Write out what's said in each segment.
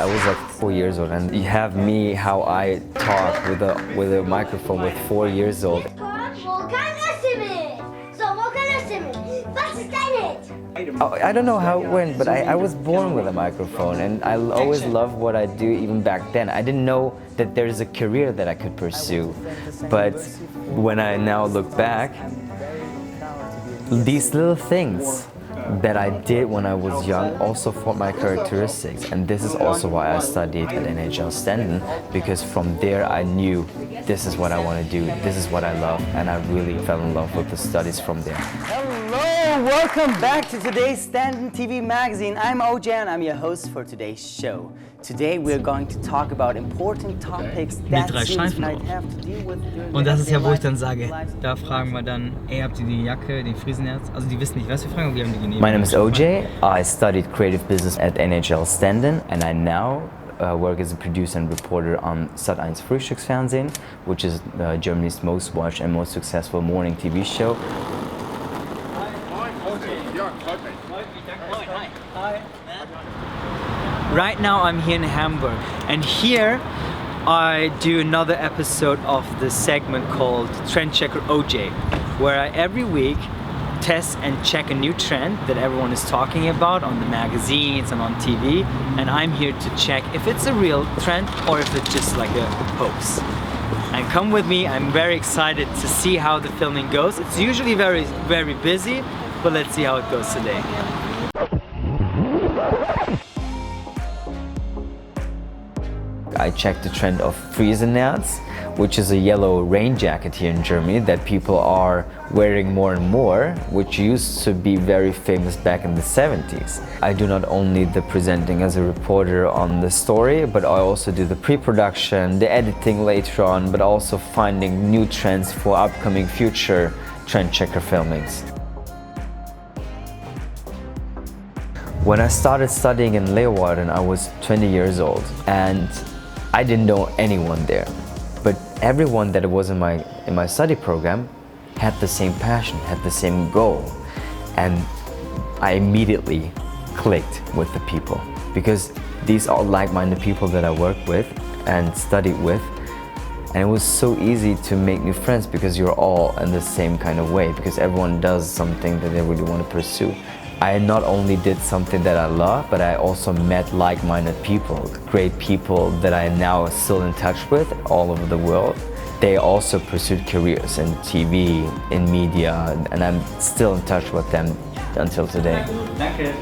was like 4 years old, and you have me how I talk with a microphone with 4 years old. Olcay Ozdemir. So Olcay Ozdemir, was ist dein? I don't know how it went, but I was born with a microphone, and I always loved what I do even back then. I didn't know that there's a career that I could pursue, but when I now look back, these little things that I did when I was young also formed my characteristics, and this is also why I studied at NHL Stenden, because from there I knew this is what I want to do, this is what I love, and I really fell in love with the studies from there. Hello, welcome back to today's Stenden TV magazine. I'm Olcay and I'm your host for today's show. Today we're going to talk about important topics that students might have to deal with during Und das ist ja, wo ich dann their sage, lives. da fragen wir dann, ey, habt ihr die Jacke, den Friesenherz? Also die wissen nicht, was wir fragen, aber wir haben die genehmigt. My name is Olcay. I studied creative business at NHL Stenden, and I now work as a producer and reporter on Sat.1 Frühstücksfernsehen, which is Germany's most watched and most successful morning TV show. Right now I'm here in Hamburg, and here I do another episode of the segment called Trend Checker OJ, where I every week test and check a new trend that everyone is talking about on the magazines and on TV, and I'm here to check if it's a real trend or if it's just like a hoax. And come with me, I'm very excited to see how the filming goes. It's usually very, very busy, but let's see how it goes today. I checked the trend of Friesenherz, which is a yellow rain jacket here in Germany that people are wearing more and more, which used to be very famous back in the 70s. I do not only the presenting as a reporter on the story, but I also do the pre-production, the editing later on, but also finding new trends for upcoming future Trend Checker filmings. When I started studying in Leeuwarden, I was 20 years old, and I didn't know anyone there. But everyone that was in my study program had the same passion, had the same goal. And I immediately clicked with the people, because these are like-minded people that I work with and studied with. And it was so easy to make new friends because you're all in the same kind of way, because everyone does something that they really want to pursue. I not only did something that I love, but I also met like-minded people, great people that I am now still in touch with all over the world. They also pursued careers in TV, in media, and I'm still in touch with them until today. Danke.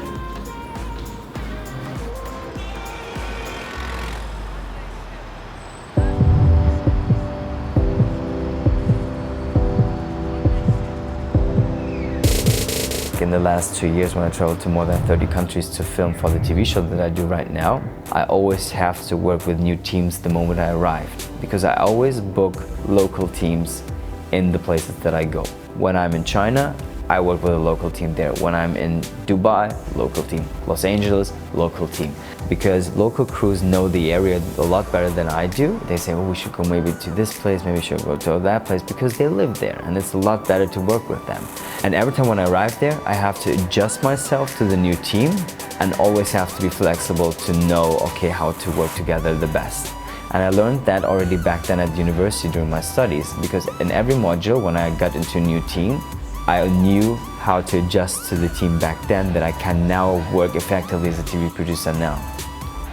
In the last 2 years, when I traveled to more than 30 countries to film for the TV show that I do right now, I always have to work with new teams the moment I arrived, because I always book local teams in the places that I go. When I'm in China, I work with a local team there. When I'm in Dubai, local team. Los Angeles, local team. Because local crews know the area a lot better than I do. They say, oh, we should go maybe to this place, maybe we should go to that place, because they live there, and it's a lot better to work with them. And every time when I arrive there, I have to adjust myself to the new team and always have to be flexible to know, okay, how to work together the best. And I learned that already back then at university during my studies, because in every module, when I got into a new team, I knew how to adjust to the team back then that I can now work effectively as a TV producer now.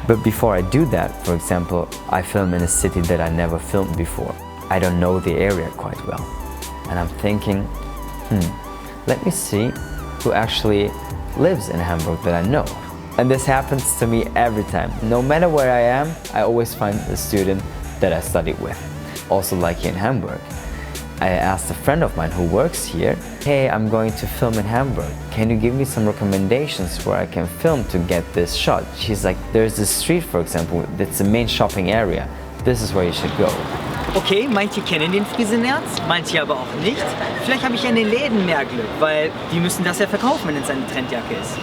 But before I do that, for example, I film in a city that I never filmed before. I don't know the area quite well. And I'm thinking, let me see who actually lives in Hamburg that I know. And this happens to me every time. No matter where I am, I always find a student that I studied with. Also like here in Hamburg. I asked a friend of mine who works here, hey, I'm going to film in Hamburg. Can you give me some recommendations where I can film to get this shot? She's like, there's this street, for example, that's the main shopping area. This is where you should go. Okay, manche kennen den Friesenherz, manche aber auch nicht. Vielleicht habe ich ja in den Läden mehr Glück, weil die müssen das ja verkaufen, wenn es eine Trendjacke ist.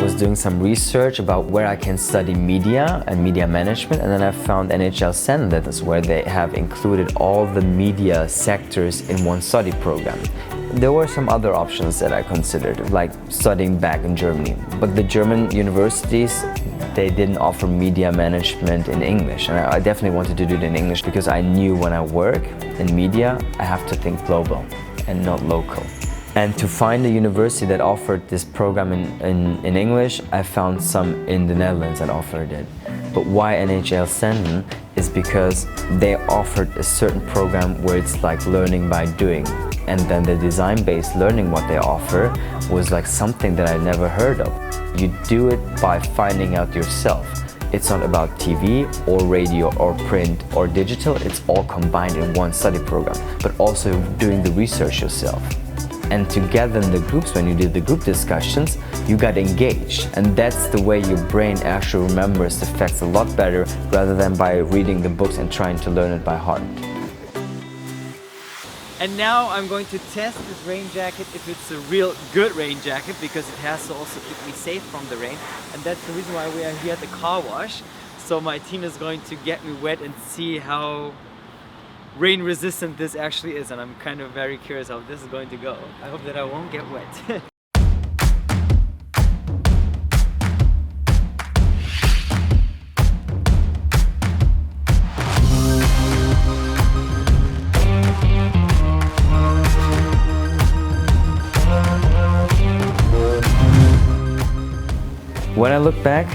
was doing some research about where I can study media and media management, and then I found NHL Stenden. That is where they have included all the media sectors in one study program. There were some other options that I considered, like studying back in Germany, but the German universities, they didn't offer media management in English, and I definitely wanted to do it in English because I knew when I work in media, I have to think global and not local. And to find a university that offered this program in English, I found some in the Netherlands that offered it. But why NHL Stenden is because they offered a certain program where it's like learning by doing. And then the design-based learning what they offer was like something that I never heard of. You do it by finding out yourself. It's not about TV or radio or print or digital, it's all combined in one study program, but also doing the research yourself. And together in the groups, when you did the group discussions, you got engaged. And that's the way your brain actually remembers the facts a lot better rather than by reading the books and trying to learn it by heart. And now I'm going to test this rain jacket if it's a real good rain jacket, because it has to also keep me safe from the rain. And that's the reason why we are here at the car wash. So my team is going to get me wet and see how rain resistant this actually is, and I'm kind of very curious how this is going to go. I hope that I won't get wet. When I look back,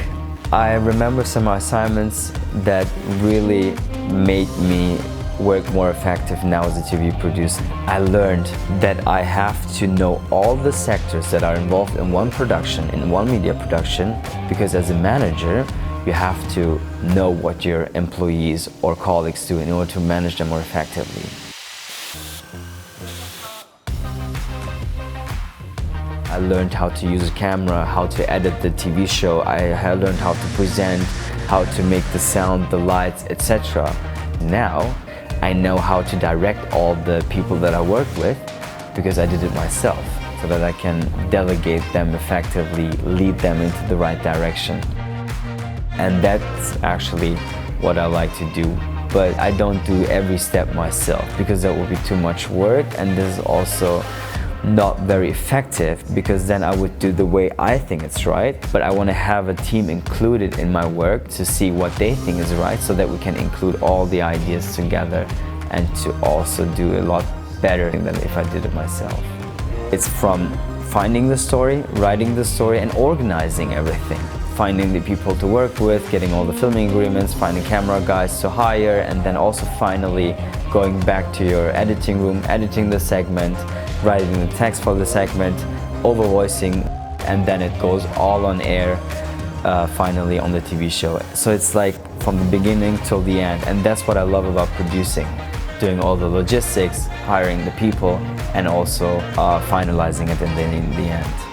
I remember some assignments that really made me work more effective now as a TV producer. I learned that I have to know all the sectors that are involved in one production, in one media production, because as a manager, you have to know what your employees or colleagues do in order to manage them more effectively. I learned how to use a camera, how to edit the TV show. I learned how to present, how to make the sound, the lights, etc. Now, I know how to direct all the people that I work with because I did it myself, so that I can delegate them effectively, lead them into the right direction. And that's actually what I like to do. But I don't do every step myself because that would be too much work, and this is also not very effective because then I would do the way I think it's right, but I want to have a team included in my work to see what they think is right so that we can include all the ideas together and to also do a lot better than if I did it myself. It's from finding the story, writing the story and organizing everything. Finding the people to work with, getting all the filming agreements, finding camera guys to hire, and then also finally going back to your editing room, editing the segment, writing the text for the segment, overvoicing, and then it goes all on air finally on the TV show. So it's like from the beginning till the end, and that's what I love about producing. Doing all the logistics, hiring the people, and also finalizing it in the end.